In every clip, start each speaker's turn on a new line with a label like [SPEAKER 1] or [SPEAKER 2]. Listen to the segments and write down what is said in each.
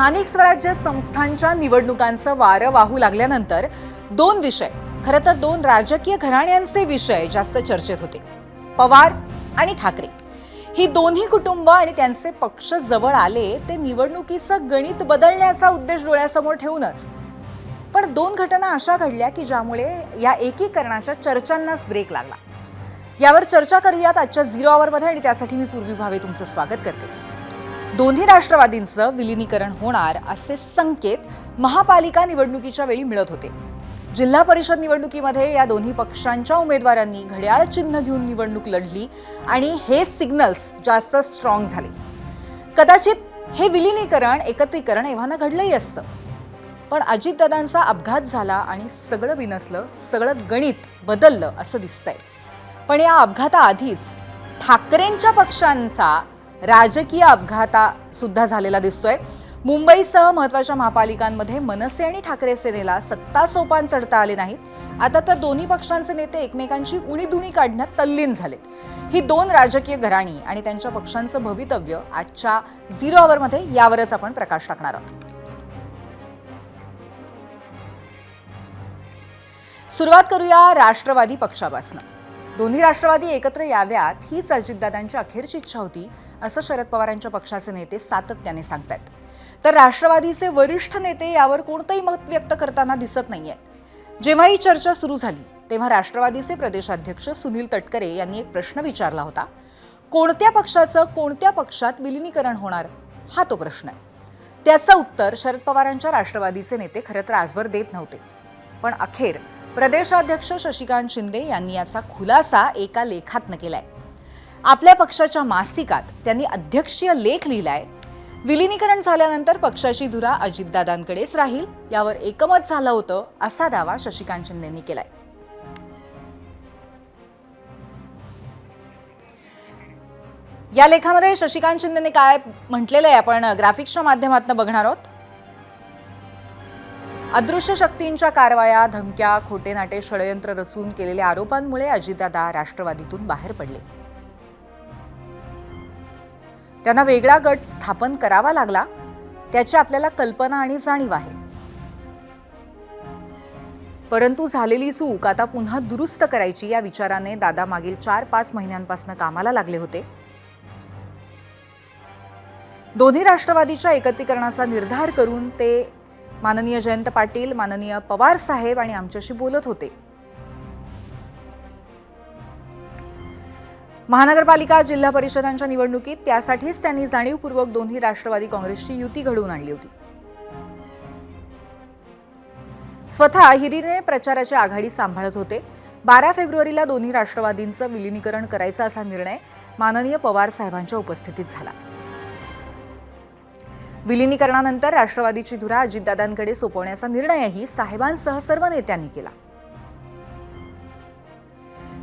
[SPEAKER 1] स्थानिक स्वराज्य संस्थांच्या निवडणुकांचं वारं वाहू लागल्यानंतर दोन विषय, खरं तर दोन राजकीय घराण्यांचे विषय जास्त चर्चेत होते. पवार आणि ठाकरे ही दोन्ही कुटुंब आणि त्यांचे पक्ष जवळ आले ते निवडणुकीचं गणित बदलण्याचा उद्देश डोळ्यासमोर ठेवूनच. पण दोन घटना अशा घडल्या की ज्यामुळे या एकीकरणाच्या चर्चांनाच ब्रेक लागला. यावर चर्चा करूयात आजच्या 0 आवरमध्ये आणि त्यासाठी मी पूर्वी भावे तुमचं स्वागत करते. दोन्ही राष्ट्रवादींचं विलीनीकरण होणार असे संकेत महापालिका निवडणुकीच्या वेळी मिळत होते. जिल्हा परिषद निवडणुकीमध्ये या दोन्ही पक्षांच्या उमेदवारांनी घड्याळ चिन्ह घेऊन निवडणूक लढली आणि हे सिग्नल्स जास्त स्ट्रॉंग झाले. कदाचित हे विलीनीकरण एकत्रीकरण एव्हाना घडलंही असतं, पण अजितदादांचा अपघात झाला आणि सगळं बिनसलं, सगळं गणित बदललं असं दिसतंय. पण या अपघाताआधीच ठाकरेंच्या पक्षांचा राजकीय अपघात सुद्धा झालेला दिसतोय. मुंबईसह महत्त्वाच्या महापालिकांमध्ये मनसे आणि ठाकरे सेनेला सत्ता सोपान चढता आले नाहीत. आता तर दोन्ही पक्षांचे नेते एकमेकांची उणीधुणी काढण्यात तल्लीन झालेत. ही दोन राजकीय घराणी आणि त्यांच्या पक्षांचं भवितव्य आजच्या 0 आवरमध्ये यावरच आपण प्रकाश टाकणार आहोत. सुरुवात करूया राष्ट्रवादी पक्षापासून. दोन्ही राष्ट्रवादी एकत्र याव्यात हीच अजितदादांची अखेरची इच्छा होती असं शरद पवारांच्या पक्षाचे नेते सातत्याने सांगतात. तर राष्ट्रवादीचे वरिष्ठ नेते यावर कोणतंही मत व्यक्त करताना दिसत नाहीये. जेव्हा ही चर्चा सुरू झाली तेव्हा राष्ट्रवादीचे प्रदेशाध्यक्ष सुनील तटकरे यांनी एक प्रश्न विचारला होता. कोणत्या पक्षाचं कोणत्या पक्षात विलीनीकरण होणार हा तो प्रश्न आहे. त्याचं उत्तर शरद पवारांच्या राष्ट्रवादीचे नेते खरं तर आजवर देत नव्हते. पण अखेर प्रदेशाध्यक्ष शशिकांत शिंदे यांनी याचा खुलासा एका लेखातनं केलाय. आपल्या पक्षाच्या मासिकात त्यांनी अध्यक्षीय लेख लिहिलाय. विलीनीकरण झाल्यानंतर पक्षाची धुरा अजितदादांकडेच राहील यावर एकमत झालं होतं असा दावा शशिकांत शिंदेंनी केलाय. या लेखामध्ये शशिकांत शिंदेने काय म्हटलेलं आहे आपण ग्राफिक्सच्या माध्यमातून बघणार आहोत. अदृश्य शक्तींच्या कारवाया, धमक्या, खोटे नाटे, षडयंत्र रचून केलेल्या आरोपांमुळे अजितदादा राष्ट्रवादीतून बाहेर पडले. त्यांना वेगळा गट स्थापन करावा लागला. त्याची आपल्याला कल्पना आणि जाणीव आहे. परंतु झालेली चूक आता पुन्हा दुरुस्त करायची या विचाराने दादा मागील 4-5 महिन्यांपासून कामाला लागले होते. दोन्ही राष्ट्रवादीच्या एकत्रीकरणाचा निर्धार करून ते माननीय जयंत पाटील, माननीय पवार साहेब आणि आमच्याशी बोलत होते. महानगरपालिका, जिल्हा परिषदांच्या निवडणुकीत त्यासाठीच त्यांनी जाणीवपूर्वक दोन्ही राष्ट्रवादी काँग्रेसची युती घडवून आणली होती. स्वतः हिरीने प्रचाराची आघाडी सांभाळत होते. 12 फेब्रुवारीला दोन्ही राष्ट्रवादींचं विलीनीकरण करायचा असा निर्णय माननीय पवार साहेबांच्या उपस्थितीत झाला. विलीनीकरणानंतर राष्ट्रवादीची धुरा अजितदादांकडे सोपवण्याचा निर्णयही साहेबांसह सर्व नेत्यांनी केला.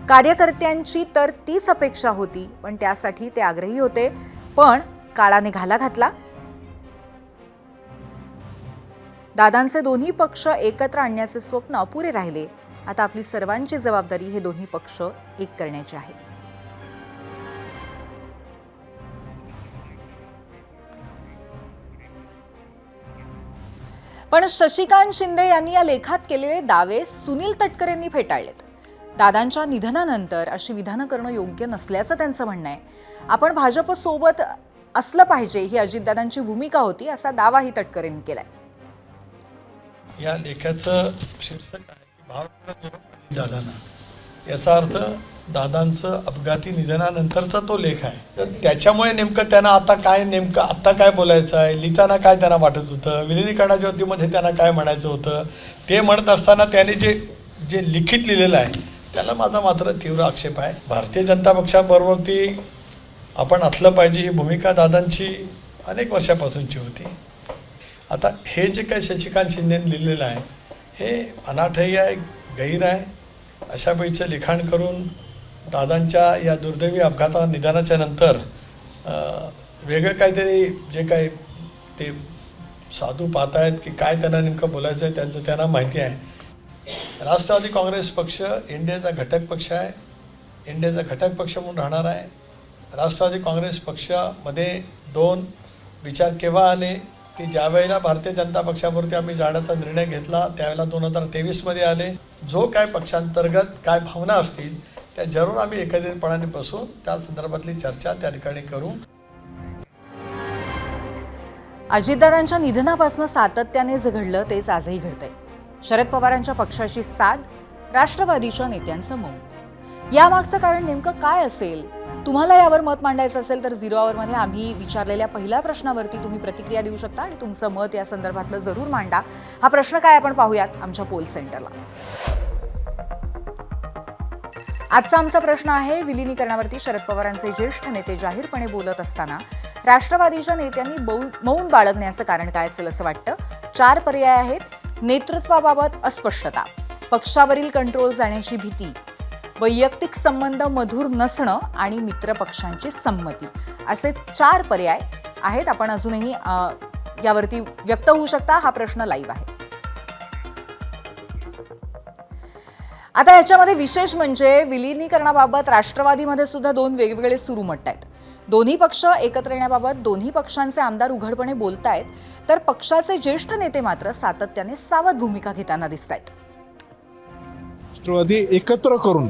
[SPEAKER 1] कार्यकर्त्यांची तर तीच अपेक्षा होती, पण त्यासाठी ते आग्रही होते. पण काळाने घाला घातला. दादांचे दोन्ही पक्ष एकत्र आणण्याचे स्वप्न अपुरे राहिले. आता आपली सर्वांची जबाबदारी हे दोन्ही पक्ष एक करण्याची आहे. पण शशिकांत शिंदे यांनी या लेखात केलेले दावे सुनील तटकरेंनी फेटाळलेत. दादांच्या निधनानंतर अशी विधानं करणं योग्य नसल्याचं त्यांचं म्हणणं आहे. आपण भाजपसोबत असलं पाहिजे ही अजितदादांची भूमिका होती असा दावाही तटकरेंनी केलाय.
[SPEAKER 2] या लेखाचं शीर्षक आहे की भावपूर्ण दादांना. याचा अर्थ दादांचं अपघाती निधनानंतरचा तो लेख आहे. तर त्याच्यामुळे नेमकं त्यांना आता काय बोलायचं आहे, लिहिताना काय त्यांना वाटत होतं, विलीनीकरणाच्या वतीमध्ये त्यांना काय म्हणायचं होतं, ते म्हणत असताना त्यांनी जे लिखित लिहिलेलं आहे त्याला माझा मात्र तीव्र आक्षेप आहे. भारतीय जनता पक्षाबरोबरती आपण असलं पाहिजे ही भूमिका दादांची अनेक वर्षापासूनची होती. आता हे जे काही शशिकांत शिंदेने लिहिलेलं आहे हे अनाठही आहे, गैर आहे. अशा वेळीचं लिखाण करून दादांच्या या दुर्दैवी अपघाता निधनाच्या नंतर वेगळं काहीतरी जे काय ते साधू पाहतायत की काय त्यांना नेमकं बोलायचं आहे त्यांचं त्यांना माहिती आहे. राष्ट्रवादी काँग्रेस पक्ष इंडियाचा घटक पक्ष आहे. इंडियाचा घटक पक्ष म्हणून राहणार आहे. राष्ट्रवादी काँग्रेस पक्षामध्ये दोन विचार केव्हा आले की ज्या वेळेला भारतीय जनता पक्षावरती आम्ही जाण्याचा निर्णय घेतला त्यावेळेला 2023मध्ये आले. जो काय पक्षांतर्गत काय भावना असतील त्या जरूर आम्ही एकत्रितपणाने बसून त्या संदर्भातली चर्चा त्या ठिकाणी करू.
[SPEAKER 1] अजितदादांच्या निधनापासून सातत्याने जे घडलं तेच आजही घडतंय. शरद पवारांच्या पक्षाची साथ, राष्ट्रवादीच्या नेत्यांचं मौन. यामागचं कारण नेमकं काय असेल? तुम्हाला यावर मत मांडायचं असेल तर 0 आवरमध्ये आम्ही विचारलेल्या पहिल्या प्रश्नावरती तुम्ही प्रतिक्रिया देऊ शकता आणि तुमचं मत या संदर्भातलं जरूर मांडा. हा प्रश्न काय आपण पाहूयात आमच्या पोल सेंटरला. आजचा आमचा प्रश्न आहे, विलिनीकरणावरती शरद पवारांचे ज्येष्ठ नेते जाहीरपणे बोलत असताना राष्ट्रवादीच्या नेत्यांनी मौन बाळगण्याचं कारण काय असेल असं वाटतं? 4 पर्याय आहेत. नेतृत्वाबाबत अस्पष्टता, पक्षावरील कंट्रोल जाण्याची भीती, वैयक्तिक संबंध मधुर नसणं आणि मित्रपक्षांची संमती, असे 4 पर्याय आहेत. आपण अजूनही यावरती व्यक्त होऊ शकता. हा प्रश्न लाईव्ह आहे. आता याच्यामध्ये विशेष म्हणजे विलिनीकरणाबाबत राष्ट्रवादीमध्ये सुद्धा 2 वेगवेगळे सूर उमटतायत. दोन्ही पक्ष एकत्र येण्याबाबत दोन्ही पक्षांचे आमदार उघडपणे बोलतायत, तर पक्षाचे ज्येष्ठ नेते मात्र सातत्याने सावध भूमिका घेताना दिसतायत.
[SPEAKER 3] राष्ट्रवादी एकत्र करून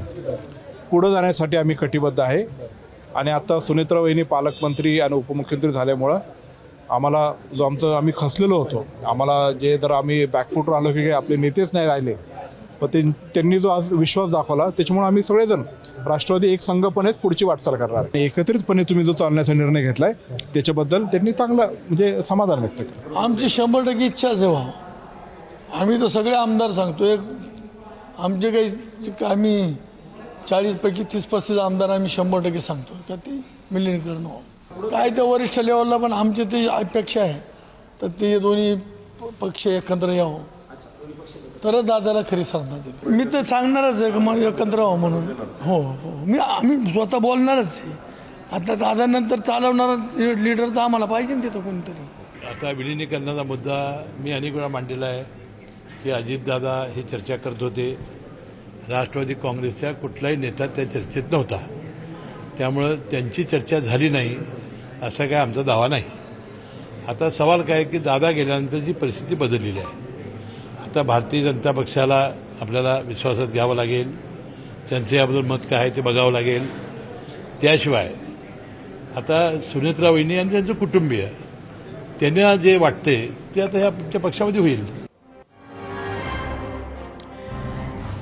[SPEAKER 3] पुढे जाण्यासाठी आम्ही कटिबद्ध आहे. आणि आता सुनेत्रा वहिनी पालकमंत्री आणि उपमुख्यमंत्री झाल्यामुळं आम्हाला जो आम्ही खचलेलो होतो, आम्हाला जे जर आम्ही बॅकफूटवर आलो की आपले नेतेच नाही राहिले, पण त्यांनी जो आज विश्वास दाखवला त्याच्यामुळे आम्ही सगळेजण राष्ट्रवादी एक संघपणेच पुढची वाटचाल करणार. एकत्रितपणे तुम्ही जो चालण्याचा निर्णय घेतलाय त्याच्याबद्दल त्यांनी चांगलं म्हणजे समाधान व्यक्त केलं.
[SPEAKER 4] आमची 100% इच्छाच आहे व्हावं. आम्ही तर सगळे आमदार सांगतो, आमचे काही आम्ही 40 पैकी 30-35 आमदार आम्ही 100% सांगतो का ते विलिनीकरण व्हावं. काय त्या वरिष्ठ लेवलला पण आमची ते अपेक्षा आहे तर ते दोन्ही पक्ष एकत्र यावं तरच दादाला खरी श्रद्धांजली. मी तर सांगणारच आहे की मग एकत्र व्हावं म्हणून. हो आम्ही स्वतः बोलणारच आहे. आता दादानंतर चालवणारा लीडर तर आम्हाला पाहिजे ना तिथं कोणतरी.
[SPEAKER 5] आता विलिनीकरणाचा मुद्दा मी अनेक वेळा मांडलेला आहे की अजितदादा ही चर्चा करत होते. राष्ट्रवादी काँग्रेसचा कुठलाही नेता त्या चर्चेत नव्हता, त्यामुळं त्यांची चर्चा झाली नाही असा काय आमचा दावा नाही. आता सवाल काय की दादा गेल्यानंतर जी परिस्थिती बदललेली आहे, आता भारतीय जनता पक्षाला आपल्याला विश्वासात घ्यावं लागेल, त्यांचं याबद्दल मत काय आहे ते बघावं लागेल. त्याशिवाय आता सुनेत्रा वहिनी आणि त्यांचं कुटुंबीय त्यांना जे वाटते ते आता ह्या पक्षामध्ये होईल.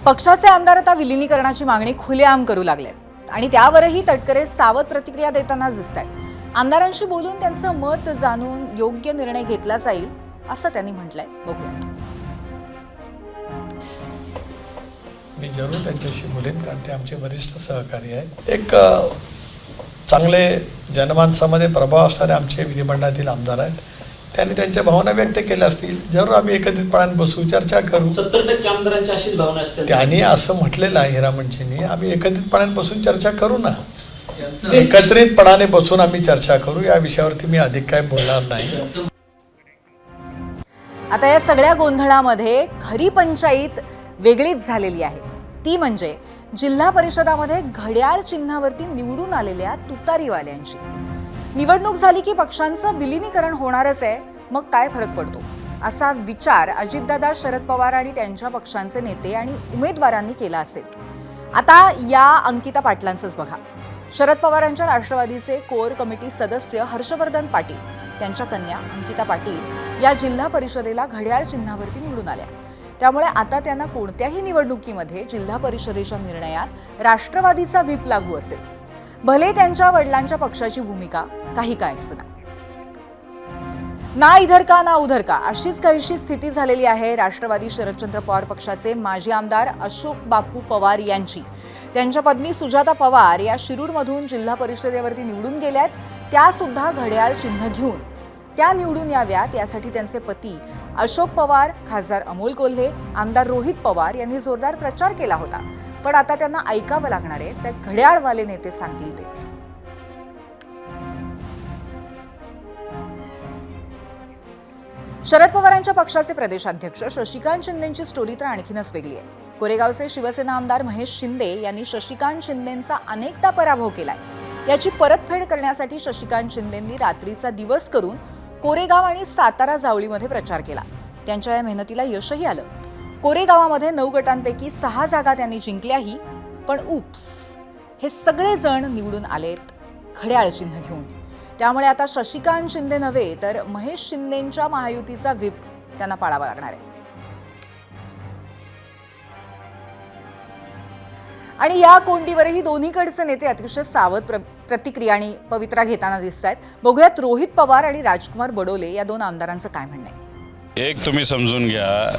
[SPEAKER 1] पक्षाचे आमदार आता विलिनीकरणाची मागणी खुलेआम करू लागले आणि त्यावरही तटकरे सावध प्रतिक्रिया देताना दिसत आहेत. आमदारांशी बोलून त्यांचं मत जाणून योग्य निर्णय घेतला जाईल असं त्यांनी म्हटलंय. बघूया.
[SPEAKER 2] मी जरूर त्यांच्याशी बोलेन कारण ते आमचे वरिष्ठ सहकारी आहेत. एक चांगले जनमानसामध्ये प्रभाव असणारे आमचे विधिमंडळातील आमदार आहेत. त्यांनी त्यांच्या भावना व्यक्त केल्या असतील. जरूर आम्ही एकत्रितपणे बसू, चर्चा करू.
[SPEAKER 6] 70% आमदारांची अशीच भावना असते.
[SPEAKER 2] त्यांनी असं म्हटलेलं आहे हिरामणजींनी, आम्ही एकत्रितपणे बसून चर्चा करू ना. एकत्रितपणाने बसून आम्ही चर्चा करू. या विषयावरती मी अधिक काय बोलणार नाही.
[SPEAKER 1] आता या सगळ्या गोंधळामध्ये खरी पंचायत वेगळीच झालेली आहे. ती म्हणजे जिल्हा परिषदामध्ये घड्याळ चिन्हावरती निवडून आलेल्या तुतारीवाल्यांची. निवडणूक झाली की पक्षांचं विलिनीकरण होणारच आहे, मग काय फरक पडतो असा विचार अजितदादा, शरद पवार आणि त्यांच्या पक्षांचे नेते आणि उमेदवारांनी केला असेल. आता या अंकिता पाटलांचंच बघा. शरद पवारांच्या राष्ट्रवादीचे कोर कमिटी सदस्य हर्षवर्धन पाटील, त्यांच्या कन्या अंकिता पाटील या जिल्हा परिषदेला घड्याळ चिन्हावरती निवडून आल्या. त्यामुळे आता त्यांना कोणत्याही निवडणुकीमध्ये जिल्हा परिषदेच्या निर्णयात राष्ट्रवादीचा व्हीप लागू असेल, भले त्यांच्या वडिलांच्या पक्षाची भूमिका काही काय असताना. ना इधर का ना उधर का अशीच काहीशी स्थिती झालेली आहे राष्ट्रवादी शरदचंद्र पवार पक्षाचे माजी आमदार अशोक बापू पवार यांची. त्यांच्या पत्नी सुजाता पवार या शिरूरमधून जिल्हा परिषदेवरती निवडून गेल्यात. त्या सुद्धा घड्याळ चिन्ह घेऊन त्या निवडून याव्यात यासाठी त्यांचे पती अशोक पवार, खासदार अमोल कोल्हे, आमदार रोहित पवार यांनी जोरदार प्रचार केला होता. पण आता त्यांना ऐकावं लागणार आहे ते घड्याळवाले नेते सांगतील तेच. शरद पवारांच्या पक्षाचे प्रदेशाध्यक्ष शशिकांत शिंदेंची स्टोरी तर आणखीनच वेगळी आहे. कोरेगावचे शिवसेना आमदार महेश शिंदे यांनी शशिकांत शिंदेंचा अनेकदा पराभव केलाय. याची परतफेड करण्यासाठी शशिकांत शिंदेंनी रात्रीचा दिवस करून कोरेगाव आणि सातारा जावळीमध्ये प्रचार केला. त्यांच्या या मेहनतीला यशही आलं. कोरेगावामध्ये 9 गटांपैकी 6 जागा त्यांनी जिंकल्याही. पण उप्स, हे सगळे जण निवडून आलेत घड्याळ चिन्ह घेऊन. त्यामुळे आता शशिकांत शिंदे नव्हे तर महेश शिंदेंच्या महायुतीचा व्हिप त्यांना पाळावा लागणार आहे. आणि या कोंडीवरही दोन्हीकडचे नेते अतिशय सावध प्रतिक्रिया आणि पवित्रा घेताना दिसत आहेत. बघूयात रोहित पवार आणि राजकुमार बडोले या 2 आमदारांचं काय म्हणणं आहे.
[SPEAKER 7] एक तुम्ही समजून घ्या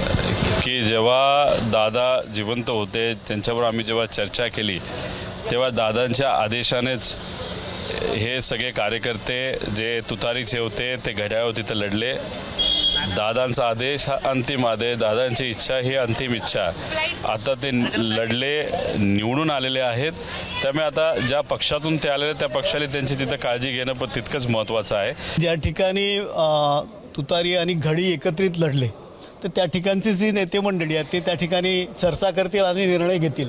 [SPEAKER 7] की जेव्हा दादा जिवंत होते त्यांच्याबरोबर आम्ही जेव्हा चर्चा केली तेव्हा दादांच्या आदेशानेच हे सगळे कार्यकर्ते जे तुतारीचे होते ते घड्याळ तिथं लढले. दादांचा आदेश हा अंतिम आदेश, दादांची इच्छा ही अंतिम इच्छा. आता ते लढले, निवडून आलेले आहेत. त्यामुळे आता ज्या पक्षातून ते आलेले त्या पक्षाला त्यांची तिथं काळजी घेणं पण तितकंच महत्त्वाचं आहे.
[SPEAKER 8] ज्या ठिकाणी तुतारी आणि घडी एकत्रित लढले तर त्या ठिकाणची जी नेते मंडळी आहेत ते त्या ठिकाणी चर्चा करतील आणि निर्णय घेतील.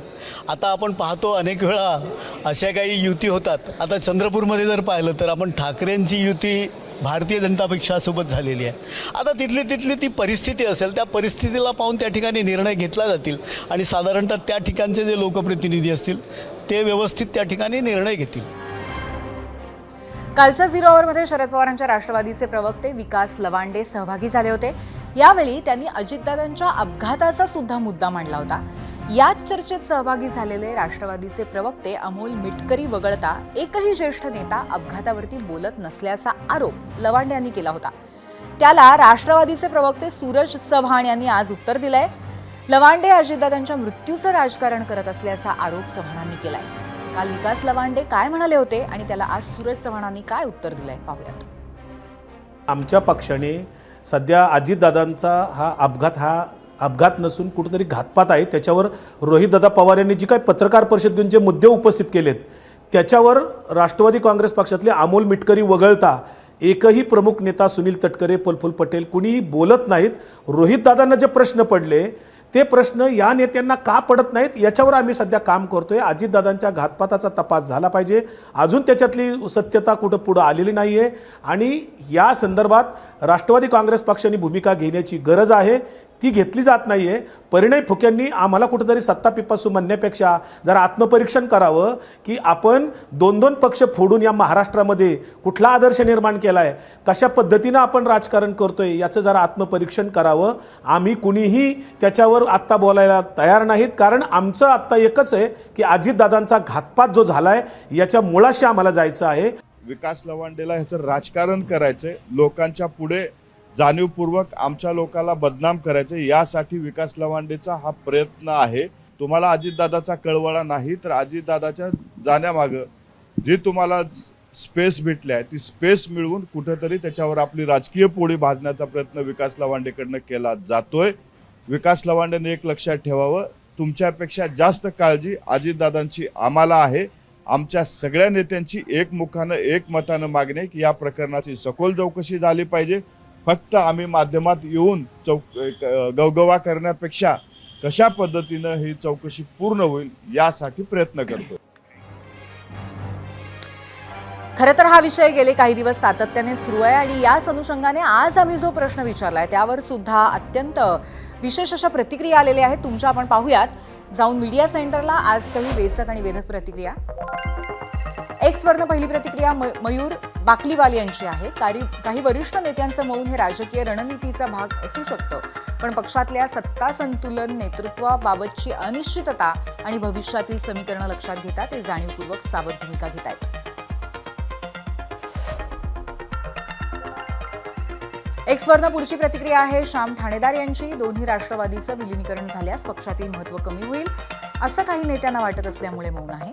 [SPEAKER 8] आता आपण पाहतो अनेक वेळा अशा काही युती होतात. आता चंद्रपूरमध्ये जर पाहिलं तर आपण ठाकरेंची युती भारतीय जनता पक्षासोबत झालेली आहे. आता तिथली ती परिस्थिती असेल त्या परिस्थितीला पाहून त्या ठिकाणी निर्णय घेतला जातील आणि साधारणतः त्या ठिकाणचे जे लोकप्रतिनिधी असतील ते व्यवस्थित त्या ठिकाणी निर्णय घेतील.
[SPEAKER 1] कालच्या 0 ओव्हरमध्ये शरद पवारांच्या राष्ट्रवादीचे प्रवक्ते विकास लवांडे सहभागी झाले होते. यावेळी त्यांनी अजितदादांच्या अपघाताचा सुद्धा मुद्दा मांडला होता. याच चर्चेत सहभागी झालेले राष्ट्रवादीचे प्रवक्ते अमोल मिटकरी वगळता एकही ज्येष्ठ नेता अपघातावरती बोलत नसल्याचा आरोप लवांडे यांनी केला होता. त्याला राष्ट्रवादीचे प्रवक्ते सूरज चव्हाण यांनी आज उत्तर दिलंय. लवांडे अजितदादांच्या मृत्यूचं राजकारण करत असल्याचा आरोप चव्हाणांनी केलाय. काल विकास लवांडे काय म्हणाले होते आणि त्याला आज सूरज चव्हाणांनी काय उत्तर दिलंय पाहूयात.
[SPEAKER 9] आमच्या पक्षाने सध्या अजितदादांचा हा अपघात नसून कुठेतरी घातपात आहे त्याच्यावर रोहितदादा पवार यांनी जी काही पत्रकार परिषद घेऊन जे मुद्दे उपस्थित केलेत त्याच्यावर राष्ट्रवादी काँग्रेस पक्षातले अमोल मिटकरी वगळता एकही प्रमुख नेता सुनील तटकरे, प्रफुल्ल पटेल कुणीही बोलत नाहीत. रोहितदादांना जे प्रश्न पडले ते प्रश्न या नेत्यांना का पडत नाहीत याच्यावर आम्ही सध्या काम करतोय. अजितदादांच्या घातपाताचा तपास झाला पाहिजे. अजून त्याच्यातली सत्यता कुठं पुढं आलेली नाही आहे आणि या संदर्भात राष्ट्रवादी काँग्रेस पक्षाने भूमिका घेण्याची गरज आहे. ती घेतली जात नाही आहे. परिणय फुकेंनी आम्हाला कुठंतरी सत्ता पिपासू म्हणण्यापेक्षा जरा आत्मपरीक्षण करावं की आपण 2-2 पक्ष फोडून या महाराष्ट्रामध्ये कुठला आदर्श निर्माण केला आहे, कशा पद्धतीनं आपण राजकारण करतोय याचं जरा आत्मपरीक्षण करावं. आम्ही कुणीही त्याच्यावर आत्ता बोलायला तयार नाहीत कारण आमचं आत्ता एकच आहे की अजितदादांचा घातपात जो झाला आहे याच्या मुळाशी आम्हाला जायचं आहे.
[SPEAKER 10] विकास लवांडेला ह्याचं राजकारण करायचं, लोकांच्या पुढे जाणीवपूर्वक आमच्या लोकांना बदनाम करायचं, यासाठी विकास लवांडेचा हा प्रयत्न आहे. तुम्हाला अजितदादाचा कळवळा नाही तर अजितदादाच्या जाण्यामागं जी तुम्हाला स्पेस भेटली आहे ती स्पेस मिळवून कुठेतरी त्याच्यावर आपली राजकीय पोळी भाजण्याचा प्रयत्न विकास लवांडेकडनं केला जातोय. विकास लवांडेने एक लक्षात ठेवावं, तुमच्यापेक्षा जास्त काळजी अजितदादांची आम्हाला आहे. आमच्या सगळ्या नेत्यांची एकमुखानं एकमतानं मागणी आहे की या प्रकरणाची सखोल चौकशी झाली पाहिजे. फक्त आम्ही माध्यमात येऊन गवगवा करण्यापेक्षा कशा पद्धतीनं ही चौकशी पूर्ण होईल यासाठी प्रयत्न करतो.
[SPEAKER 1] खरं तर हा विषय गेले काही दिवस सातत्याने सुरू आहे आणि याच अनुषंगाने आज आम्ही जो प्रश्न विचारलाय त्यावर सुद्धा अत्यंत विशेष अशा प्रतिक्रिया आलेल्या आहेत. तुमच्या आपण पाहूयात. जाऊन मीडिया सेंटरला आज काही वेचक आणि वेधक प्रतिक्रिया. एक्सवरनं पहिली प्रतिक्रिया मयूर बाकलीवाल यांची आहे. काही वरिष्ठ नेत्यांचं मौन हे राजकीय रणनीतीचा भाग असू शकतं, पण पक्षातल्या सत्ता संतुलन, नेतृत्वाबाबतची अनिश्चितता आणि भविष्यातील समीकरणं लक्षात घेता ते जाणीवपूर्वक सावध भूमिका घेत आहेत. एक्सवरनं पुढची प्रतिक्रिया आहे श्याम ठाणेदार यांची. दोन्ही राष्ट्रवादीचं विलीनीकरण झाल्यास पक्षातील महत्त्व कमी होईल असं काही नेत्यांना वाटत असल्यामुळे मौन आहे.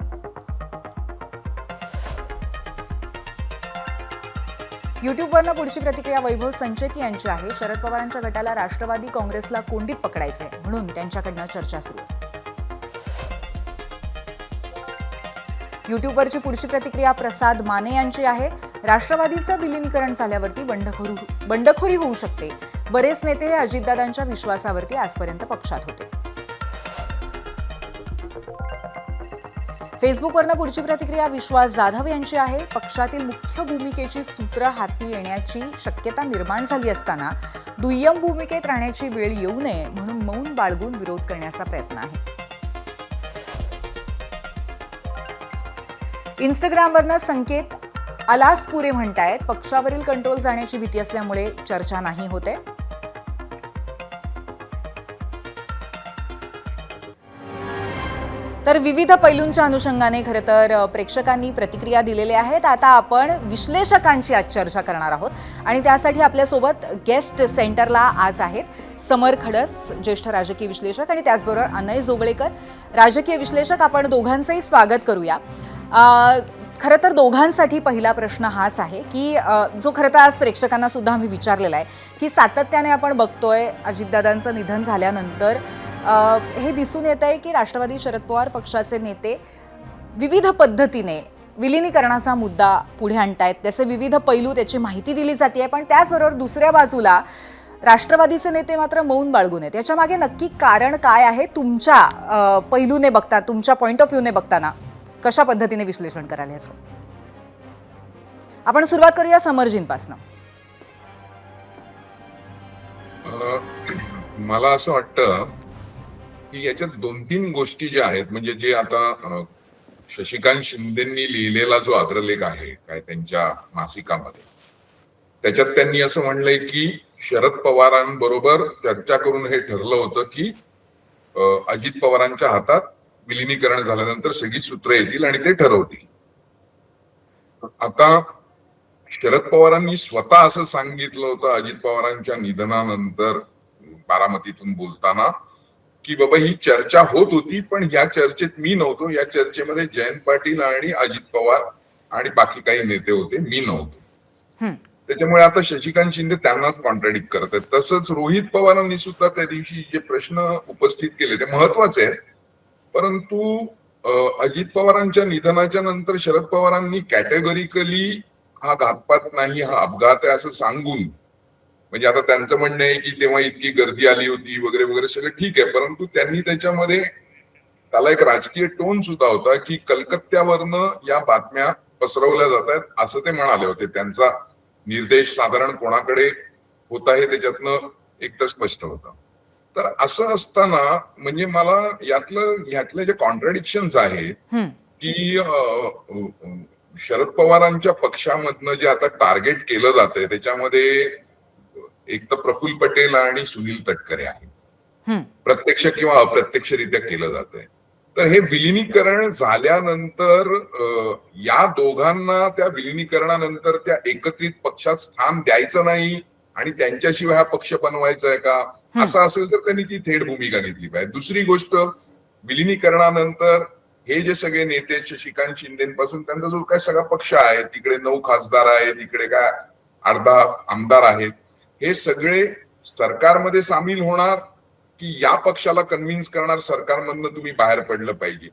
[SPEAKER 1] युट्यूबवरनं पुढची प्रतिक्रिया वैभव संचेती यांची आहे. शरद पवारांच्या गटाला राष्ट्रवादी काँग्रेसला कोंडीत पकडायचंय म्हणून त्यांच्याकडनं चर्चा सुरू. युट्यूबवरची पुढची प्रतिक्रिया प्रसाद माने यांची आहे. राष्ट्रवादीचं विलीनीकरण झाल्यावरती बंडखोरी होऊ शकते. बरेच नेते हे अजितदादांच्या विश्वासावरती आजपर्यंत पक्षात होते. फेसबुकवरनं पुढची प्रतिक्रिया विश्वास जाधव यांची आहे. पक्षातील मुख्य भूमिकेची सूत्र हाती येण्याची शक्यता निर्माण झाली असताना दुय्यम भूमिकेत राहण्याची वेळ येऊ नये म्हणून मौन बाळगून विरोध करण्याचा प्रयत्न आहे. इंस्टाग्रामवरनं संकेत अलासपुरे म्हणतायत, पक्षावरील कंट्रोल जाण्याची भीती असल्यामुळे चर्चा नाही होते. तर विविध पैलूंच्या अनुषंगाने खरं तर प्रेक्षकांनी प्रतिक्रिया दिलेल्या आहेत. आता आपण विश्लेषकांची आज चर्चा करणार आहोत आणि त्यासाठी आपल्यासोबत गेस्ट सेंटरला आज आहेत समर खडस, ज्येष्ठ राजकीय विश्लेषक, आणि त्याचबरोबर अनय जोगळेकर, राजकीय विश्लेषक. आपण दोघांचंही स्वागत करूया. खरं तर दोघांसाठी पहिला प्रश्न हाच आहे की जो खरं तर आज प्रेक्षकांना सुद्धा आम्ही विचारलेला आहे की सातत्याने आपण बघतोय अजितदादांचं निधन झाल्यानंतर हे दिसून येत आहे की राष्ट्रवादी शरद पवार पक्षाचे नेते विविध पद्धतीने विलिनीकरणाचा मुद्दा पुढे आणतायत. त्याचे विविध पैलू, त्याची माहिती दिली जाते आहे. पण त्याचबरोबर दुसऱ्या बाजूला राष्ट्रवादीचे नेते मात्र मौन बाळगून आहेत. याच्या मागे नक्की कारण काय आहे? तुमच्या पैलूने बघता, तुमच्या पॉइंट ऑफ व्ह्यूने बघताना कशा पद्धतीने विश्लेषण कराल याचं? आपण सुरुवात करूया समरजींपासून.
[SPEAKER 11] मला असं वाटतं की याच्यात 2-3 गोष्टी ज्या आहेत, म्हणजे जे आता शशिकांत शिंदेंनी लिहिलेला जो अग्रलेख आहे काय त्यांच्या मासिकामध्ये, त्याच्यात त्यांनी असं म्हणलंय की शरद पवारांबरोबर चर्चा करून हे ठरलं होतं की अजित पवारांच्या हातात विलिनीकरण झाल्यानंतर सगळी सूत्र येतील आणि ते ठरवतील. आता शरद पवारांनी स्वतः असं सांगितलं होतं अजित पवारांच्या निधनानंतर बारामतीतून बोलताना की बाबा ही चर्चा होत होती पण या चर्चेत मी नव्हतो, या चर्चेमध्ये जयंत पाटील आणि अजित पवार आणि बाकी काही नेते होते, मी नव्हतो. त्याच्यामुळे आता शशिकांत शिंदे त्यांनाच कॉन्ट्रॅडिक्ट करत आहेत. तसंच रोहित पवारांनी सुद्धा त्या दिवशी जे प्रश्न उपस्थित केले ते महत्वाचे आहेत, परंतु अजित पवारांच्या निधनाच्या नंतर शरद पवारांनी कॅटेगोरिकली हा घातपात नाही, हा अपघात आहे असं सांगून, म्हणजे आता त्यांचं म्हणणं आहे की तेव्हा इतकी गर्दी आली होती वगैरे वगैरे सगळं ठीक आहे, परंतु त्यांनी त्याच्यामध्ये त्याला एक राजकीय टोन सुद्धा होता की कलकत्त्यावरनं या बातम्या पसरवल्या जात आहेत असं ते म्हणाले होते. त्यांचा निर्देश साधारण कोणाकडे होता हे त्याच्यातनं एकतर स्पष्ट होतं. तर असं असताना म्हणजे मला यातले जे कॉन्ट्रडिक्शन्स आहेत की शरद पवारांच्या पक्षामधनं जे आता टार्गेट केलं जातंय त्याच्यामध्ये एक तर प्रफुल्ल पटेल आणि सुनील तटकरे आहेत, प्रत्यक्ष किंवा अप्रत्यक्षरित्या केलं जातंय. तर हे विलिनीकरण झाल्यानंतर या दोघांना त्या विलिनीकरणानंतर त्या एकत्रित पक्षात स्थान द्यायचं नाही आणि त्यांच्याशिवाय हा पक्ष बनवायचा आहे का, असं असेल तर त्यांनी ती थेट भूमिका घेतली पाहिजे. दुसरी गोष्ट, विलिनीकरणानंतर हे जे सगळे नेते शशिकांत शिंदेपासून त्यांचा जो काय सगळा पक्ष आहे, तिकडे 9 खासदार आहेत, इकडे काय 18 आमदार आहेत, हे सगळे सरकारमध्ये सामील होणार की या पक्षाला कन्व्हिन्स करणार सरकारमधनं तुम्ही बाहेर पडलं पाहिजे.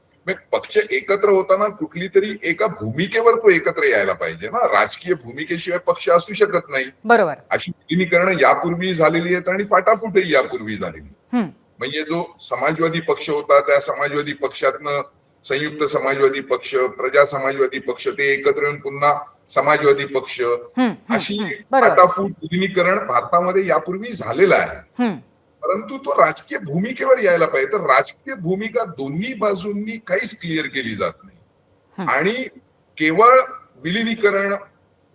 [SPEAKER 11] पक्ष एकत्र होताना कुठली तरी एका भूमिकेवर तो एकत्र यायला पाहिजे ना, राजकीय भूमिकेशिवाय पक्ष असू शकत नाही.
[SPEAKER 1] बरोबर.
[SPEAKER 11] अशी विलिनीकरण यापूर्वी झालेली आहेत आणि फाटाफूटही यापूर्वी झालेली. म्हणजे जो समाजवादी पक्ष होता त्या समाजवादी पक्षातनं संयुक्त समाजवादी पक्ष, प्रजा समाजवादी पक्ष, ते एकत्र येऊन पुन्हा समाजवादी पक्ष, अशी फाटाफूट विलिनीकरण भारतामध्ये यापूर्वी झालेलं आहे. परंतु तो राजकीय भूमिकेवर यायला पाहिजे. तर राजकीय भूमिका दोन्ही बाजूंनी काहीच क्लिअर केली जात नाही आणि केवळ विलिनीकरण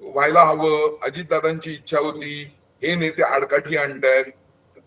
[SPEAKER 11] व्हायला हवं, अजितदादांची इच्छा होती, हे नेते आडकाठी आणतायत,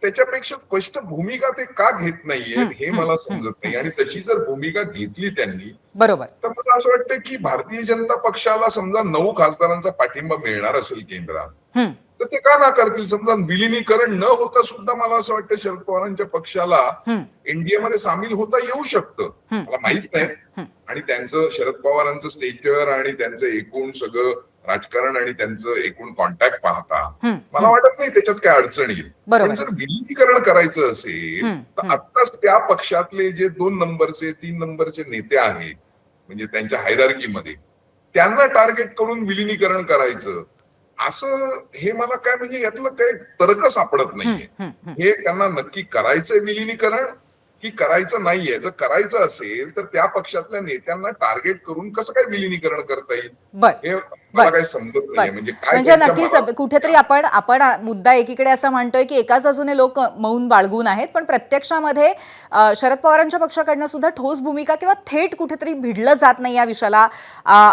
[SPEAKER 11] त्याच्यापेक्षा स्पष्ट भूमिका ते का घेत नाहीये हे मला समजत नाही. आणि तशी जर भूमिका घेतली त्यांनी, बरोबर, तर मला असं वाटतं की भारतीय जनता पक्षाला समजा 9 खासदारांचा पाठिंबा मिळणार असेल केंद्रात, तर ते का नाकारतील? समजा विलिनीकरण न होता सुद्धा मला असं वाटतं शरद पवारांच्या पक्षाला एनडीए मध्ये सामील होता येऊ शकतं, मला माहित नाही. आणि त्यांचं शरद पवारांचं स्टेचर आणि त्यांचं एकूण सगळं राजकारण आणि त्यांचं एकूण कॉन्टॅक्ट पाहता मला वाटत नाही त्याच्यात काय अडचण येईल. पण जर विलिनीकरण करायचं असेल तर आत्ताच त्या पक्षातले जे 2 नंबरचे 3 नंबरचे नेते आहेत, म्हणजे त्यांच्या हायरार्कीमध्ये, त्यांना टार्गेट करून विलिनीकरण करायचं असं, हे मला काय म्हणजे यातलं काही तर्क सापडत नाहीये. हे त्यांना नक्की करायचंय विलिनीकरण की करायचं नाहीये. जर करायचं असेल तर त्या पक्षातल्या नेत्यांना टार्गेट करून कसं काय विलिनीकरण करता येईल
[SPEAKER 1] बर
[SPEAKER 11] हे मला काही समजत नाही. म्हणजे काय
[SPEAKER 1] म्हणजे
[SPEAKER 11] त्यांच्या
[SPEAKER 1] नक्कीच
[SPEAKER 11] मनात-
[SPEAKER 1] कुठेतरी आपण आपण मुद्दा एकीकडे असं म्हणतोय की एकाच बाजूने लोक मौन बाळगून आहेत, पण प्रत्यक्षामध्ये शरद पवारांच्या पक्षाकडनं सुद्धा ठोस भूमिका किंवा थेट कुठेतरी भिडलं जात नाही या विषयाला,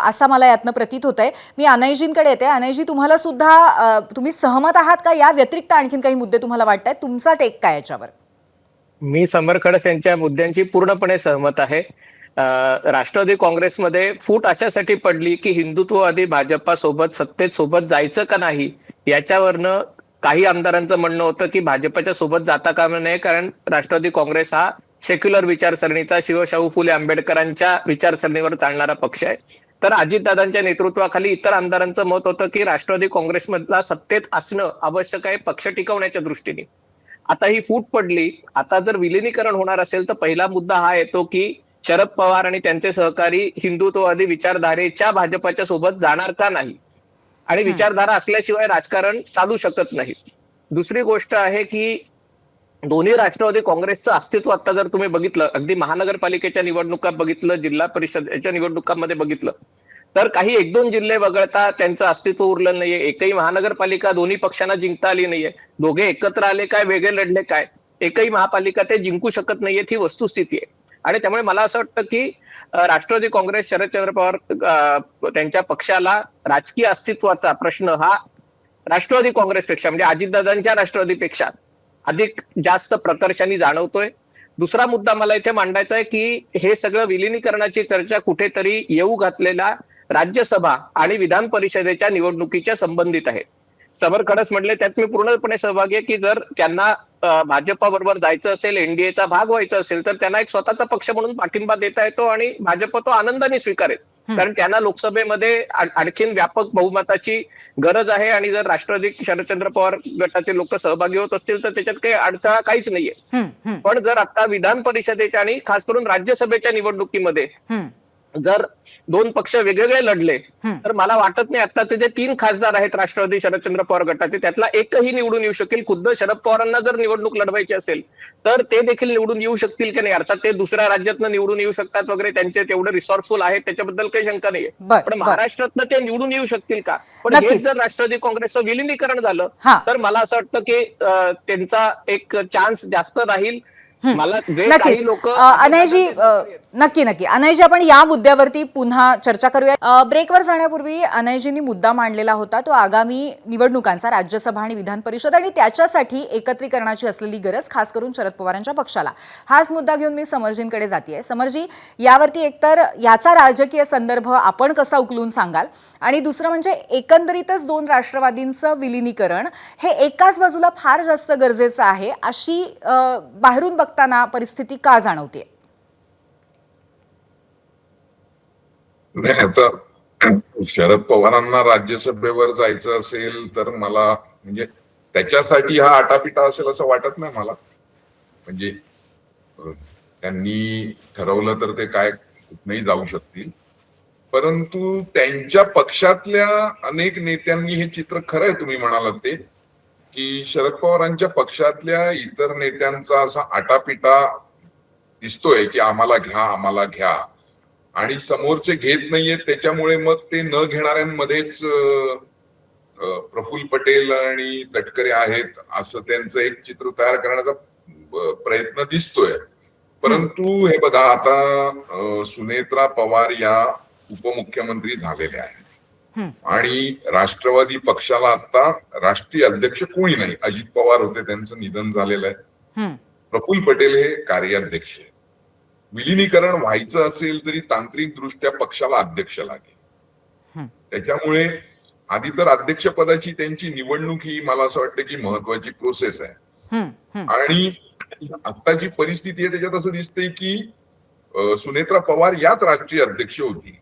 [SPEAKER 1] असा मला यातनं प्रतीत होत आहे. मी अनयजींकडे येते. अनयजी, तुम्हाला सुद्धा तुम्ही सहमत आहात का? या व्यतिरिक्त आणखीन काही मुद्दे तुम्हाला वाटत आहेत? तुमचा टेक काय याच्यावर?
[SPEAKER 12] मी समर खडस यांच्या मुद्द्यांची पूर्णपणे सहमत आहे. राष्ट्रवादी काँग्रेसमध्ये फूट अशासाठी पडली की हिंदुत्ववादी भाजपा सोबत सत्तेत सोबत जायचं का नाही याच्यावरनं काही आमदारांचं म्हणणं होतं की भाजपच्या सोबत जाता कामा नये, कारण राष्ट्रवादी काँग्रेस हा सेक्युलर विचारसरणीचा शिवशाहू फुले आंबेडकरांच्या विचारसरणीवर चालणारा पक्ष आहे. तर अजितदादांच्या नेतृत्वाखाली इतर आमदारांचं मत होतं की राष्ट्रवादी काँग्रेसमधला सत्तेत असणं आवश्यक आहे पक्ष टिकवण्याच्या दृष्टीने. आता ही फूट पडली. आता जर विलिनीकरण होणार असेल तर पहिला मुद्दा हा येतो की शरद पवार आणि त्यांचे सहकारी हिंदुत्ववादी विचारधारेच्या भाजपाच्या सोबत जाणार का नाही, आणि विचारधारा असल्याशिवाय राजकारण चालू शकत नाही. दुसरी गोष्ट आहे की दोन्ही राष्ट्रवादी काँग्रेसचं अस्तित्व आता जर तुम्ही बघितलं, अगदी महानगरपालिकेच्या निवडणुका बघितलं, जिल्हा परिषदेच्या निवडणुकांमध्ये बघितलं, तर काही 1-2 जिल्हे वगळता त्यांचं अस्तित्व उरलं नाहीये. एकही महानगरपालिका दोन्ही पक्षांना जिंकता आली नाहीये. दोघे एकत्र आले काय, वेगळे लढले काय, एकही महापालिका ते जिंकू शकत नाहीयेत, ही वस्तुस्थिती आहे. आणि त्यामुळे मला असं वाटतं की राष्ट्रवादी काँग्रेस, शरदचंद्र पवार त्यांच्या पक्षाला राजकीय अस्तित्वाचा प्रश्न हा राष्ट्रवादी काँग्रेसपेक्षा म्हणजे अजितदादांच्या राष्ट्रवादीपेक्षा अधिक जास्त प्रकर्षाने जाणवतोय. दुसरा मुद्दा मला इथे मांडायचा आहे की हे सगळं विलिनीकरणाची चर्चा कुठेतरी येऊ घातलेला राज्यसभा आणि विधान परिषदेच्या निवडणुकीच्या संबंधित आहे. समर खडस म्हटले त्यात मी पूर्णपणे सहभागी आहे की जर त्यांना भाजपा बरोबर जायचं असेल, एनडीएचा भाग व्हायचं असेल, तर त्यांना एक स्वतःचा पक्ष म्हणून पाठिंबा देता येतो आणि भाजप तो आनंदाने स्वीकारेल, कारण त्यांना लोकसभेमध्ये आणखीन व्यापक बहुमताची गरज आहे. आणि जर राष्ट्रवादी शरदचंद्र पवार गटाचे लोक सहभागी होत असतील तर त्याच्यात काही अडथळा काहीच नाहीये. पण जर आता विधान परिषदेच्या आणि खास करून राज्यसभेच्या निवडणुकीमध्ये जर दोन पक्ष वेगवेगळे लढले तर मला वाटत नाही आत्ताचे जे 3 खासदार आहेत राष्ट्रवादी शरदचंद्र पवार गटाचे त्यातला एकही निवडून येऊ शकेल. खुद्द शरद पवारांना जर निवडणूक लढवायची असेल तर ते देखील निवडून येऊ शकतील की नाही. अर्थात ते दुसऱ्या राज्यातनं निवडून येऊ शकतात वगैरे, त्यांचे तेवढे रिसोर्सफुल आहेत त्याच्याबद्दल काही शंका नाहीये. पण महाराष्ट्रातनं ते निवडून येऊ शकतील का? पण हे जर राष्ट्रवादी काँग्रेसचं विलिनीकरण झालं तर मला असं वाटतं की त्यांचा एक चान्स जास्त राहील. मला जे काही लोक
[SPEAKER 1] अनयजी, नक्की अनयजी, आपण या मुद्द्यावरती पुन्हा चर्चा करूया. ब्रेकवर जाण्यापूर्वी अनयजींनी मुद्दा मांडलेला होता तो आगामी निवडणुकांचा, राज्यसभा आणि विधान परिषद आणि त्याच्यासाठी एकत्रीकरणाची असलेली गरज खास करून शरद पवारांच्या पक्षाला. हाच मुद्दा घेऊन मी समरजींकडे जातीये. समरजी, यावरती एकतर याचा राजकीय संदर्भ आपण कसा उकलून सांगाल, आणि दुसरं म्हणजे एकंदरीतच 2 राष्ट्रवादींचं विलिनीकरण हे एकाच बाजूला फार जास्त गरजेचं आहे अशी बाहेरून बघताना परिस्थिती का जाणवते?
[SPEAKER 11] नाही, आता शरद पवारांना राज्यसभेवर जायचं असेल तर मला म्हणजे त्याच्यासाठी हा आटापिटा असेल असं वाटत नाही मला. म्हणजे त्यांनी ठरवलं तर ते काय कुठेही जाऊ शकतील, परंतु त्यांच्या पक्षातल्या अनेक नेत्यांनी हे चित्र, खरं आहे तुम्ही म्हणालात ते, की शरद पवारांच्या पक्षातल्या इतर नेत्यांचा असा आटापिटा दिसतोय की आम्हाला घ्या आणि समोरचे घेत नाहीयेत, त्याच्यामुळे मग ते न घेणाऱ्यांमध्येच प्रफुल्ल पटेल आणि तटकरे आहेत असं त्यांचं एक चित्र तयार करण्याचा प्रयत्न दिसतोय. परंतु हे बघा, आता सुनेत्रा पवार या उपमुख्यमंत्री झालेल्या आहेत आणि राष्ट्रवादी पक्षाला आता राष्ट्रीय अध्यक्ष कोणी नाही. अजित पवार होते, त्यांचं निधन झालेलं आहे. प्रफुल्ल पटेल हे कार्याध्यक्ष आहेत. विलिनीकरण व्हायचं असेल तरी तांत्रिक दृष्ट्या पक्षाला अध्यक्ष लागेल. त्याच्यामुळे आधी तर अध्यक्षपदाची त्यांची निवडणूक ही मला असं वाटतं की महत्वाची प्रोसेस आहे. आणि आत्ताची परिस्थिती आहे त्याच्यात असं दिसतंय की सुनेत्रा पवार याच राष्ट्रीय अध्यक्ष होती.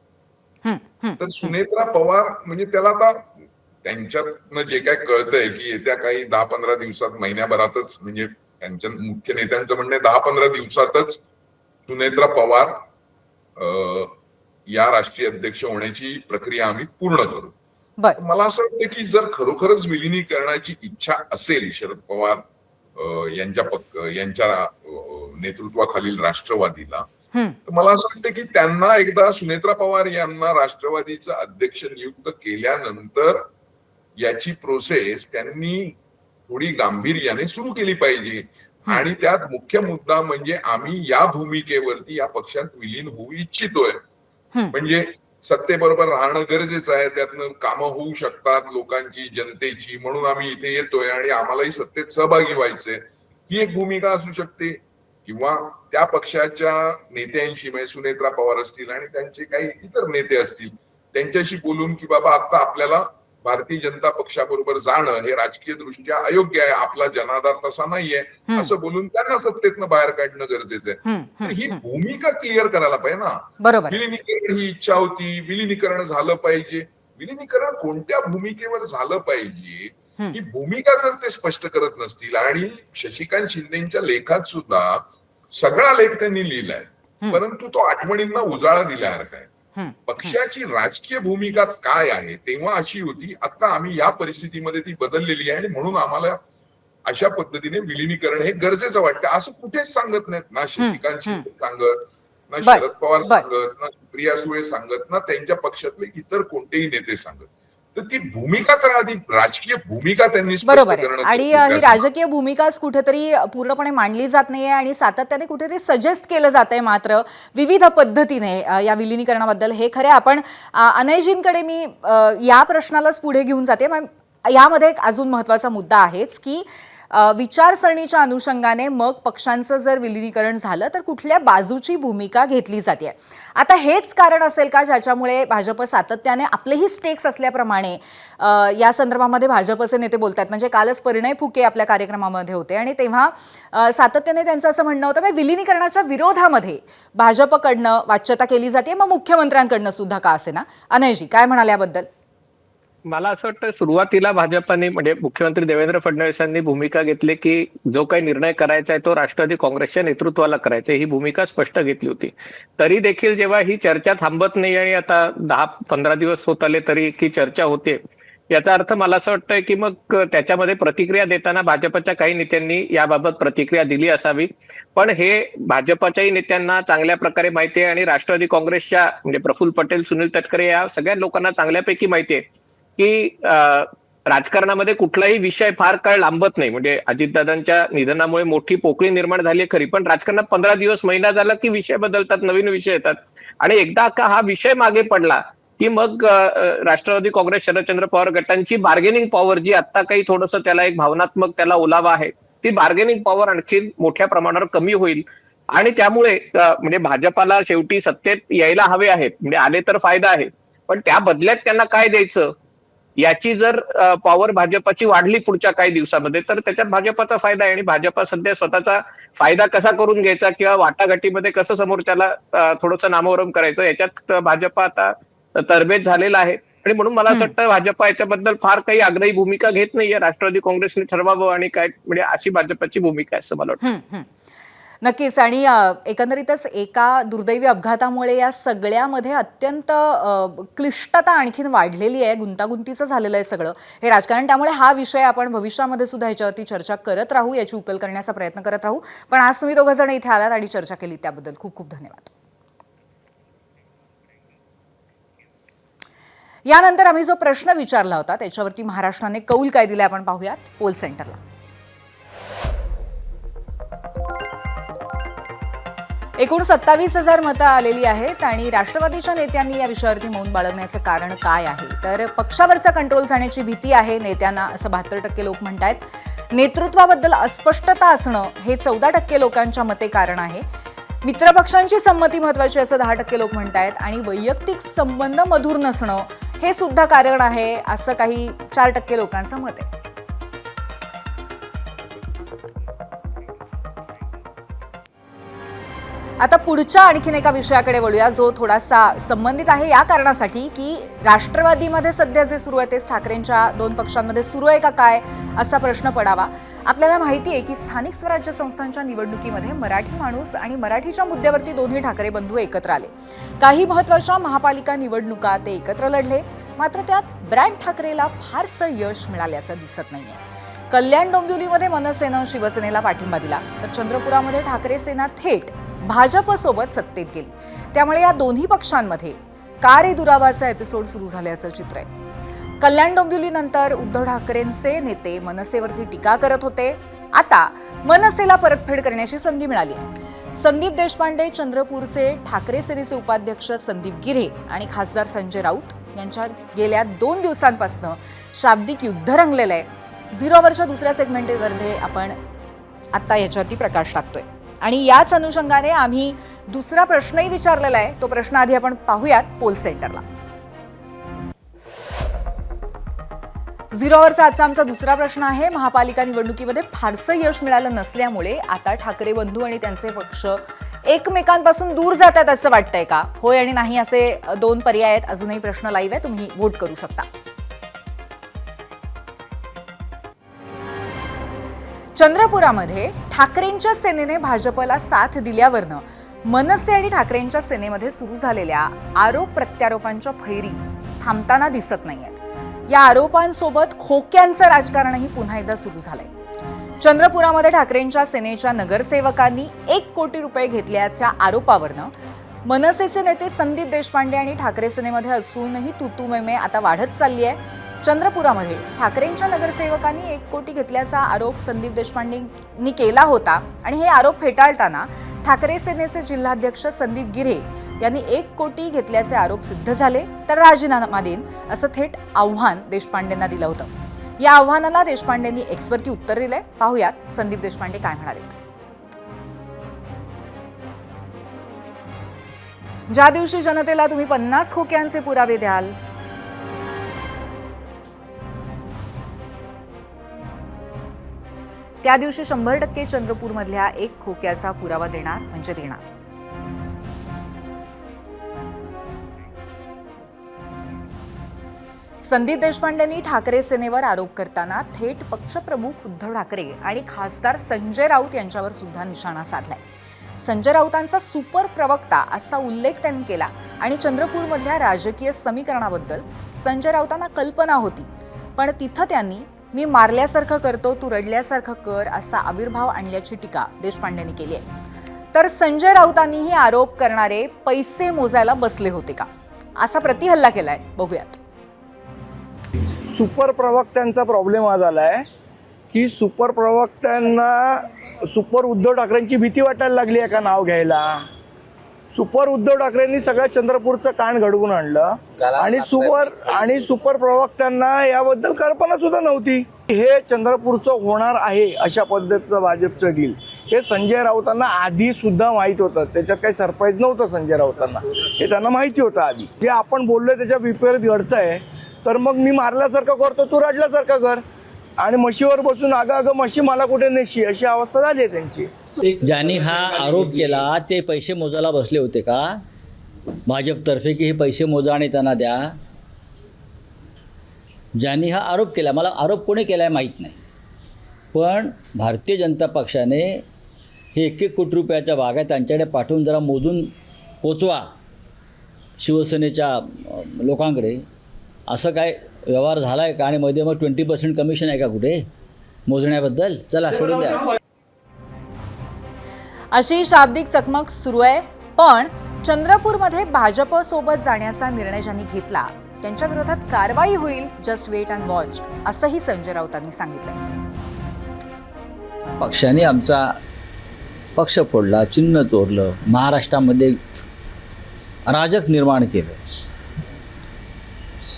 [SPEAKER 11] तर सुनेत्रा पवार म्हणजे त्याला आता त्यांच्यातनं जे काय कळतंय की येत्या काही 10-15 दिवसात, महिन्याभरातच, म्हणजे त्यांच्या मुख्य नेत्यांचं म्हणणं 10-15 दिवसातच सुनेत्रा पवार या राष्ट्रीय अध्यक्ष होण्याची प्रक्रिया आम्ही पूर्ण करू. मला असं वाटतं की जर खरोखरच विलिनीकरणाची इच्छा असेल शरद पवार यांच्या नेतृत्वाखालील राष्ट्रवादीला, तर मला असं वाटतं की त्यांना एकदा सुनेत्रा पवार यांना राष्ट्रवादीचं अध्यक्ष नियुक्त केल्यानंतर याची प्रोसेस त्यांनी थोडी गांभीर्याने सुरू केली पाहिजे. आणि त्यात मुख्य मुद्दा म्हणजे आम्ही या भूमिकेवरती या पक्षात विलीन होऊ इच्छितोय. म्हणजे सत्तेबरोबर राहणं गरजेचं आहे, त्यातनं कामं होऊ शकतात लोकांची, जनतेची, म्हणून आम्ही इथे येतोय आणि आम्हालाही सत्तेत सहभागी व्हायचंय, ही एक भूमिका असू शकते. किंवा त्या पक्षाच्या नेत्यांशी, म्हणजे सुनेत्रा पवार असतील आणि त्यांचे काही इतर नेते असतील, त्यांच्याशी बोलून की बाबा आता आपल्याला भारतीय जनता पक्षाबरोबर जाणं हे राजकीय दृष्ट्या अयोग्य आहे, आपला जनाधार तसा नाहीये, असं बोलून त्यांना सत्तेतनं बाहेर काढणं गरजेचं आहे. तर ही भूमिका क्लिअर करायला पाहिजे ना.
[SPEAKER 1] बरोबर.
[SPEAKER 11] विलिनीकरण ही इच्छा होती, विलिनीकरण झालं पाहिजे, विलिनीकरण कोणत्या भूमिकेवर झालं पाहिजे ही भूमिका जर ते स्पष्ट करत नसतील, आणि शशिकांत शिंदेच्या लेखात सुद्धा सगळा लेख त्यांनी लिहिलाय, परंतु तो आठवणींना उजाळा दिल्यासारखा आहे. पक्षाची राजकीय भूमिका काय आहे तेव्हा अशी होती, आता आम्ही या परिस्थितीमध्ये ती बदललेली आहे आणि म्हणून आम्हाला अशा पद्धतीने विलिनीकरण हे गरजेचं वाटतं, असं कुठेच सांगत नाहीत. ना शशिकांत शिंदे सांगत, ना शरद पवार सांगत, ना सुप्रिया सुळे सांगत, ना त्यांच्या पक्षातले इतर कोणतेही नेते सांगत. तर ती भूमिका तर आधी राजकीय भूमिका त्यांनी स्पष्ट
[SPEAKER 1] बरोबर आहे.
[SPEAKER 11] करणं
[SPEAKER 1] आणि ही राजकीय भूमिकाच कुठेतरी पूर्णपणे मांडली जात नाहीये आणि सातत्याने कुठेतरी सजेस्ट केलं जात आहे मात्र विविध पद्धतीने या विलिनीकरणाबद्दल. हे खरे आपण अनयजींकडे मी या प्रश्नालाच पुढे घेऊन जाते. यामध्ये एक अजून महत्त्वाचा मुद्दा आहेच की विचारसरणीच्या अनुषंगाने मग पक्षांचं जर विलिनीकरण झालं तर कुठल्या बाजूची भूमिका घेतली जाते. आता हेच कारण असेल का ज्याच्यामुळे भाजप सातत्याने आपलेही स्टेक्स असल्याप्रमाणे या संदर्भामध्ये भाजपचे नेते बोलतात. म्हणजे कालच परिणय फुके आपल्या कार्यक्रमामध्ये होते आणि तेव्हा सातत्याने त्यांचं असं म्हणणं होतं की विलिनीकरणाच्या विरोधामध्ये भाजपकडनं वाच्यता केली जाते, मग मुख्यमंत्र्यांकडनं सुद्धा का असे ना. अनयजी काय म्हणाले याबद्दल?
[SPEAKER 12] मला असं वाटतं सुरुवातीला भाजपाने म्हणजे मुख्यमंत्री देवेंद्र फडणवीसांनी भूमिका घेतली की जो काही निर्णय करायचा आहे तो राष्ट्रवादी काँग्रेसच्या नेतृत्वाला करायचा, ही भूमिका स्पष्ट घेतली होती. तरी देखील जेव्हा ही चर्चा थांबत नाही आणि आता 10-15 दिवस होत आले तरी की चर्चा होते, याचा अर्थ मला असं वाटतंय की मग त्याच्यामध्ये प्रतिक्रिया देताना भाजपच्या काही नेत्यांनी याबाबत प्रतिक्रिया दिली असावी. पण हे भाजपच्याही नेत्यांना चांगल्या प्रकारे माहिती आहे आणि राष्ट्रवादी काँग्रेसच्या म्हणजे प्रफुल्ल पटेल, सुनील तटकरे या सगळ्या लोकांना चांगल्यापैकी माहिती आहे की राजकारणामध्ये कुठलाही विषय फार काळ लांबत नाही. म्हणजे अजितदादांच्या निधनामुळे मोठी पोकळी निर्माण झाली खरी, पण राजकारणात 15 दिवस, महिना झाला की विषय बदलतात, नवीन विषय येतात आणि एकदा का हा विषय मागे पडला की मग राष्ट्रवादी काँग्रेस, शरदचंद्र पवार गटांची बार्गेनिंग पॉवर जी आता काही थोडंसं त्याला एक भावनात्मक त्याला ओलावा आहे, ती बार्गेनिंग पॉवर आणखी मोठ्या प्रमाणावर कमी होईल. आणि त्यामुळे म्हणजे भाजपाला शेवटी सत्तेत यायला हवे आहेत, म्हणजे आले तर फायदा आहे, पण त्या बदल्यात त्यांना काय द्यायचं याची जर पॉवर भाजपाची वाढली पुढच्या काही दिवसामध्ये तर त्याच्यात भाजपाचा फायदा आहे. आणि भाजपा सध्या स्वतःचा फायदा कसा करून घ्यायचा किंवा वाटाघाटीमध्ये कसं समोरच्याला थोडंसं नामोहरम करायचं याच्यात भाजपा आता तरबेज झालेला आहे. आणि म्हणून मला असं वाटतं भाजपा याच्याबद्दल फार काही आग्रही भूमिका घेत नाहीये. राष्ट्रवादी काँग्रेसने ठरवावं आणि काय म्हणजे अशी भाजपाची भूमिका आहे असं मला वाटतं.
[SPEAKER 1] नक्कीच. आणि एकंदरीतच एका दुर्दैवी अपघातामुळे या सगळ्यामध्ये अत्यंत क्लिष्टता आणखीन वाढलेली आहे, गुंतागुंतीचं झालेलं आहे सगळं हे राजकारण. त्यामुळे हा विषय आपण भविष्यामध्ये सुद्धा ह्याच्यावरती चर्चा करत राहू, याची उकल करण्याचा प्रयत्न करत राहू. पण आज तुम्ही दोघं जण इथे आलात आणि चर्चा केली त्याबद्दल खूप खूप धन्यवाद. यानंतर आम्ही जो प्रश्न विचारला होता त्याच्यावरती महाराष्ट्राने कौल काय दिले आपण पाहूयात पोल सेंटरला. एकूण 27,000 मतं आलेली आहेत आणि राष्ट्रवादीच्या नेत्यांनी या विषयावरती मौन बाळगण्याचं कारण काय आहे तर पक्षावरचा कंट्रोल जाण्याची भीती आहे नेत्यांना, असं 72% लोक म्हणतायत. नेतृत्वाबद्दल अस्पष्टता असणं हे 14% लोकांच्या मते कारण आहे. मित्रपक्षांची संमती महत्वाची असं 10% लोक म्हणतायत आणि वैयक्तिक संबंध मधुर नसणं हे सुद्धा कारण आहे असं काही 4% लोकांचं मत आहे. आता पुढच्या आणखीन एका विषयाकडे वळूया जो थोडासा संबंधित आहे या कारणासाठी की राष्ट्रवादीमध्ये सध्या जे सुरू आहे तेच ठाकरेंच्या 2 पक्षांमध्ये सुरू आहे का काय असा प्रश्न पडावा. आपल्याला माहिती आहे की स्थानिक स्वराज्य संस्थांच्या निवडणुकीमध्ये मराठी माणूस आणि मराठीच्या मुद्द्यावरती दोन्ही ठाकरे बंधू एकत्र आले. काही महत्त्वाच्या महापालिका निवडणुका ते एकत्र लढले, मात्र त्यात ब्रँड ठाकरेला फारसं यश मिळाल्याचं दिसत नाहीये. कल्याण डोंबिवलीमध्ये मनसेनं शिवसेनेला पाठिंबा दिला, तर चंद्रपुरामध्ये ठाकरे सेना थेट भाजपसोबत सत्तेत गेली. त्यामुळे या दोन्ही पक्षांमध्ये का रे दुरावाचा एपिसोड सुरू झाल्याचं चित्र आहे. कल्याण डोंबिवलीनंतर उद्धव ठाकरेंचे नेते मनसेवरती टीका करत होते. आता मनसेला परतफेड करण्याची संधी मिळाली. संदीप देशपांडे, चंद्रपूरचे ठाकरे सेनेचे उपाध्यक्ष संदीप गिऱ्हे आणि खासदार संजय राऊत यांच्या गेल्या 2 दिवसांपासून शाब्दिक युद्ध रंगलेलं आहे. 0 आवरच्या दुसऱ्या सेगमेंटमध्ये आपण आत्ता याच्यावरती प्रकाश टाकतोय आणि याच अनुषंगाने आम्ही दुसरा प्रश्नही विचारलेला आहे. तो प्रश्न आधी आपण पाहूयात पोल सेंटरला. 0 आवरचा आजचा आमचा दुसरा प्रश्न आहे. महापालिका निवडणुकीमध्ये फारसं यश मिळालं नसल्यामुळे आता ठाकरे बंधू आणि त्यांचे पक्ष एकमेकांपासून दूर जातात असं वाटतंय का? होय आणि नाही असे 2 पर्याय आहेत. अजूनही प्रश्न लाईव्ह आहे, तुम्ही व्होट करू शकता. चंद्रपुरामध्ये ठाकरेंच्या सेनेने भाजपला साथ दिल्यावरनं मनसे आणि ठाकरेंच्या सेनेमध्ये सुरू झालेल्या आरोप प्रत्यारोपांच्या फैरी थांबताना दिसत नाहीयेत. या आरोपांसोबत खोक्यांचं राजकारणही पुन्हा एकदा सुरू झालंय. चंद्रपुरामध्ये ठाकरेंच्या सेनेच्या नगरसेवकांनी 1 कोटी रुपये घेतल्याच्या आरोपावरनं मनसेचे नेते संदीप देशपांडे आणि ठाकरे सेनेमध्ये असूनही तुतुमेमे आता वाढत चालली आहे. चंद्रपुरामध्ये ठाकरेंच्या नगरसेवकांनी 1 कोटी घेतल्याचा आरोप संदीप देशपांडेंनी केला होता आणि हे आरोप फेटाळताना ठाकरे सेनेचे जिल्हाध्यक्ष संदीप गिऱ्हे यांनी 1 कोटी घेतल्याचे आरोप सिद्ध झाले, तर राजीनामा देईन असं थेट आव्हान देशपांडेंना दिलं होतं. या आव्हानाला देशपांडेंनी एक्सवरती उत्तर दिलंय. पाहूयात संदीप देशपांडे काय म्हणाले. ज्या दिवशी जनतेला तुम्ही 50 खोक्यांचे पुरावे द्याल, त्या दिवशी 100% चंद्रपूरमधल्या 1 खोक्याचा पुरावा देणार म्हणजे देणार. संदीप देशपांडेंनी ठाकरे सेनेवर आरोप करताना थेट पक्षप्रमुख उद्धव ठाकरे आणि खासदार संजय राऊत यांच्यावर सुद्धा निशाणा साधलाय. संजय राऊतांचा सुपर प्रवक्ता असा उल्लेख त्यांनी केला आणि चंद्रपूरमधल्या राजकीय समीकरणाबद्दल संजय राऊतांना कल्पना होती, पण तिथं त्यांनी मी मारल्यासारखं करतो, तू रडल्यासारखं कर असा आविर्भाव आणल्याची टीका देशपांडेंनी केली आहे. तर संजय राऊतांनीही आरोप करणारे पैसे मोजायला बसले होते का असा प्रतिहल्ला केलाय. बघूयात.
[SPEAKER 8] सुपर प्रवक्त्यांचा प्रॉब्लेम हा झाला आहे की सुपर प्रवक्त्यांना सुपर उद्धव ठाकरेंची भीती वाटायला लागली आहे का नाव घ्यायला. सुपर उद्धव ठाकरेंनी सगळ्या चंद्रपूरचं कान घडवून आणलं आणि सुपर प्रवक्त्यांना याबद्दल कल्पना सुद्धा नव्हती. हे चंद्रपूरचं होणार आहे अशा पद्धतीचं भाजपचं डील हे संजय राऊतांना आधी सुद्धा माहीत होतं. त्याच्यात काही सरप्राईज नव्हतं संजय राऊतांना, हे त्यांना माहिती होतं आधी. जे आपण बोललोय त्याच्या विपरीत घडतंय, तर मग मी मारल्यासारखं करतो, तू रडल्यासारखं कर आणि म्हशीवर बसून अगं म्हशी मला कुठे नेशी अशी अवस्था झाली आहे त्यांची.
[SPEAKER 13] ज्यांनी हा आरोप केला ते पैसे मोजायला बसले होते का भाजपतर्फे की हे पैसे मोजा आणि त्यांना द्या? ज्यांनी हा आरोप केला, मला आरोप कोणी केला आहे माहीत नाही, पण भारतीय जनता पक्षाने हे 1-1 कोटी रुपयाच्या बागा त्यांच्याकडे पाठवून जरा मोजून पोचवा शिवसेनेच्या लोकांकडे, असं काय व्यवहार झाला आहे का? आणि मध्ये मग 20% कमिशन आहे का कुठे मोजण्याबद्दल? चला सोडून द्या.
[SPEAKER 1] अशी शाब्दिक चकमक सुरू आहे. पण चंद्रपूरमध्ये भाजपसोबत जाण्याचा निर्णय ज्यांनी घेतला त्यांच्या विरोधात कारवाई होईल, जस्ट वेट अँड वॉच असंही संजय राऊतांनी सांगितलंय.
[SPEAKER 13] पक्षाने आमचा पक्ष फोडला, चिन्ह चोरलं, महाराष्ट्रामध्ये अराजक निर्माण केलं,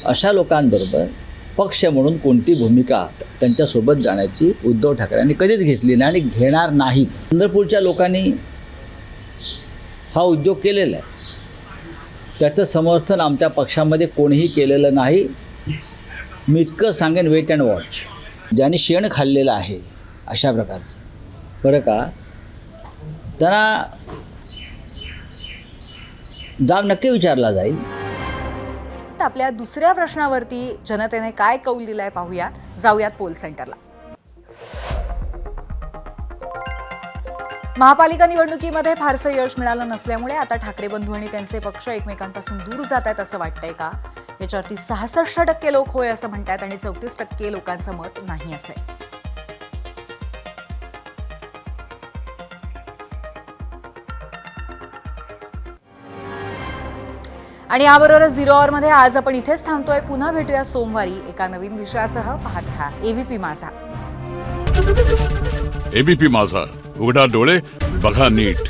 [SPEAKER 13] अशा लोकांबरोबर पक्ष म्हणून कोणती भूमिका त्यांच्यासोबत जाण्याची उद्धव ठाकरेंनी कधीच घेतली नाही आणि घेणार नाही. चंद्रपूरच्या लोकांनी हा उद्योग केलेला आहे, त्याचं समर्थन आमच्या पक्षामध्ये कोणीही केलेलं नाही. मी इतकं सांगेन, वेट अँड वॉच. ज्यांनी शेण खाल्लेलं आहे अशा प्रकारचं बरं का, त्यांना जाब नक्की विचारला जाईल.
[SPEAKER 1] आपल्या दुसऱ्या प्रश्नावरती जनतेने काय कौल दिलाय पाहूया. जाऊयात पोल सेंटरला. महापालिका निवडणुकीमध्ये फारसं यश मिळालं नसल्यामुळे आता ठाकरे बंधू आणि त्यांचे पक्ष एकमेकांपासून दूर जात आहेत असं वाटतंय का? याच्यावरती 66% लोक होय असं म्हणतात आणि 34% लोकांचं मत नाही असं आहे. आणि याबरोबरच 0 आवरमध्ये आज आपण इथेच थांबतोय. पुन्हा भेटूया सोमवारी एका नवीन विषयासह. पाहत रहा एबीपी माझा.
[SPEAKER 14] एबीपी माझा, उघडा डोळे बघा नीट.